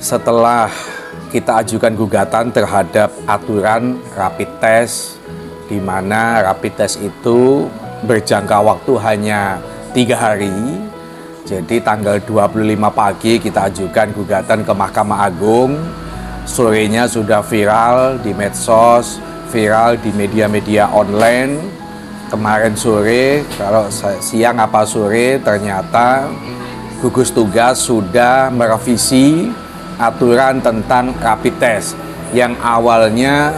Setelah kita ajukan gugatan terhadap aturan rapid test, di mana rapid test itu berjangka waktu hanya 3 hari. Jadi tanggal 25 pagi kita ajukan gugatan ke Mahkamah Agung. Sorenya sudah viral di medsos, viral di media-media online. Kemarin sore, kalau siang apa sore, ternyata gugus tugas sudah merevisi aturan tentang rapid test yang awalnya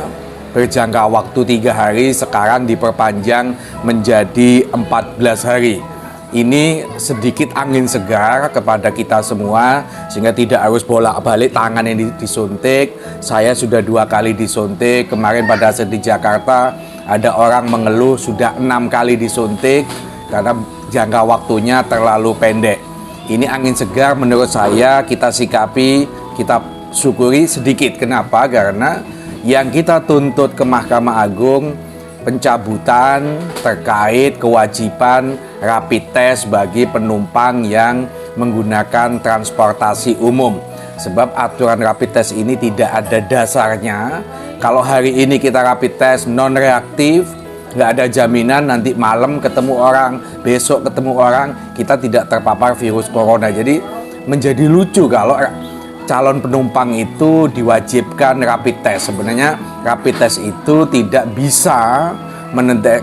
berjangka waktu 3 hari, sekarang diperpanjang menjadi 14 hari. Ini sedikit angin segar kepada kita semua, sehingga tidak harus bolak-balik tangan yang disuntik. Saya sudah 2 kali disuntik. Kemarin pada saat di Jakarta ada orang mengeluh sudah 6 kali disuntik karena jangka waktunya terlalu pendek. Ini angin segar menurut saya, kita sikapi, kita syukuri sedikit. Kenapa? Karena yang kita tuntut ke Mahkamah Agung pencabutan terkait kewajiban rapid test bagi penumpang yang menggunakan transportasi umum. Sebab aturan rapid test ini tidak ada dasarnya. Kalau hari ini kita rapid test non-reaktif, nggak ada jaminan nanti malam ketemu orang, besok ketemu orang, kita tidak terpapar virus corona. Jadi menjadi lucu kalau calon penumpang itu diwajibkan rapid test. Sebenarnya rapid test itu tidak bisa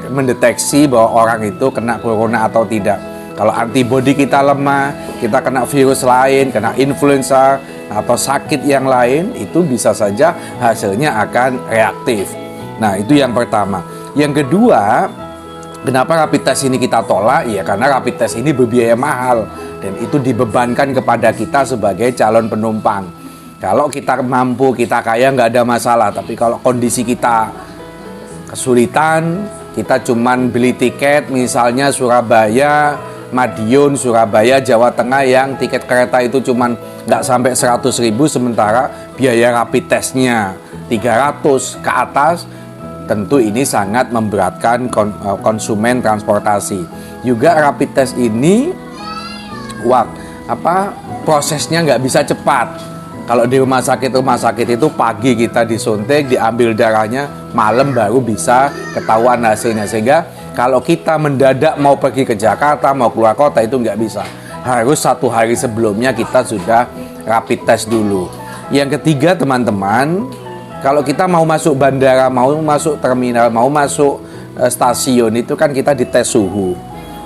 mendeteksi bahwa orang itu kena corona atau tidak. Kalau antibodi kita lemah, kita kena virus lain, kena influenza atau sakit yang lain, itu bisa saja hasilnya akan reaktif. Nah, itu yang pertama. Yang kedua, kenapa rapid test ini kita tolak? Ya karena rapid test ini berbiaya mahal dan itu dibebankan kepada kita sebagai calon penumpang. Kalau kita mampu, kita kaya, nggak ada masalah. Tapi kalau kondisi kita kesulitan, kita cuman beli tiket misalnya Surabaya, Madiun, Surabaya, Jawa Tengah yang tiket kereta itu cuman nggak sampai 100.000, sementara biaya rapid testnya 300 ke atas, tentu ini sangat memberatkan konsumen transportasi. Juga rapid test ini prosesnya nggak bisa cepat. Kalau di rumah sakit itu pagi kita disuntik, diambil darahnya, malam baru bisa ketahuan hasilnya. Sehingga kalau kita mendadak mau pergi ke Jakarta, mau keluar kota itu nggak bisa. Harus 1 hari sebelumnya kita sudah rapid test dulu. Yang ketiga teman-teman, kalau kita mau masuk bandara, mau masuk terminal, mau masuk stasiun, itu kan kita dites suhu.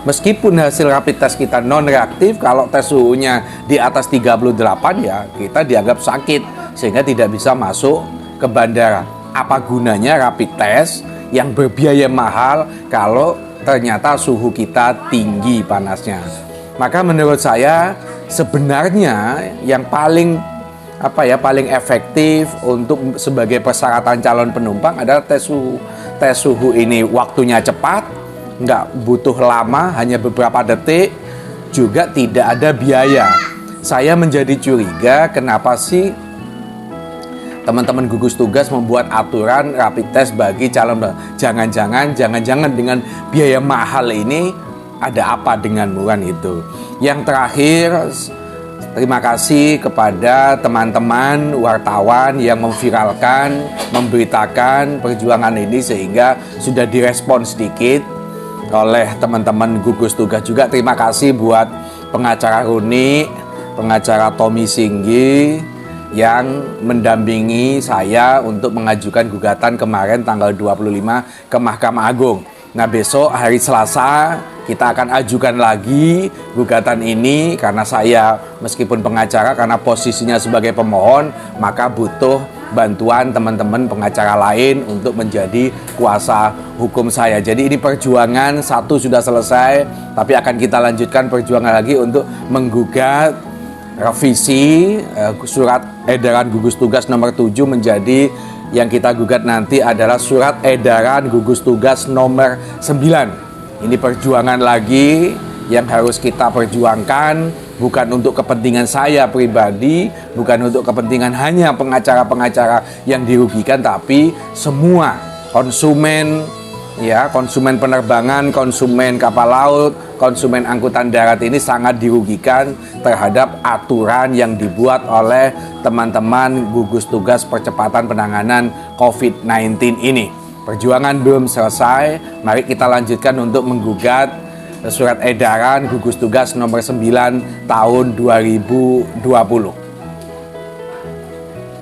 Meskipun hasil rapid test kita non-reaktif, kalau tes suhunya di atas 38 ya kita dianggap sakit sehingga tidak bisa masuk ke bandara. Apa gunanya rapid test yang berbiaya mahal kalau ternyata suhu kita tinggi panasnya? Maka menurut saya sebenarnya yang paling efektif untuk sebagai persyaratan calon penumpang adalah tes suhu. Tes suhu ini waktunya cepat, nggak butuh lama, hanya beberapa detik, juga tidak ada biaya. Saya menjadi curiga kenapa sih teman-teman gugus tugas membuat aturan rapid test bagi calon. Jangan-jangan dengan biaya mahal ini ada apa dengan bukan itu. Yang terakhir, terima kasih kepada teman-teman wartawan yang memviralkan, memberitakan perjuangan ini sehingga sudah direspon sedikit oleh teman-teman gugus tugas. Juga terima kasih buat pengacara Runi, pengacara Tommy Singgi yang mendampingi saya untuk mengajukan gugatan kemarin tanggal 25 ke Mahkamah Agung. Nah, besok hari Selasa kita akan ajukan lagi gugatan ini karena saya meskipun pengacara, karena posisinya sebagai pemohon, maka butuh bantuan teman-teman pengacara lain untuk menjadi kuasa hukum saya. Jadi ini perjuangan satu sudah selesai, tapi akan kita lanjutkan perjuangan lagi untuk menggugat revisi surat edaran gugus tugas nomor 7 menjadi yang kita gugat nanti adalah surat edaran gugus tugas nomor 9. Ini perjuangan lagi yang harus kita perjuangkan, bukan untuk kepentingan saya pribadi, bukan untuk kepentingan hanya pengacara-pengacara yang dirugikan, tapi semua konsumen ya, konsumen penerbangan, konsumen kapal laut, konsumen angkutan darat ini sangat dirugikan terhadap aturan yang dibuat oleh teman-teman gugus tugas percepatan penanganan COVID-19 ini. Perjuangan belum selesai, mari kita lanjutkan untuk menggugat surat edaran gugus tugas nomor 9 tahun 2020.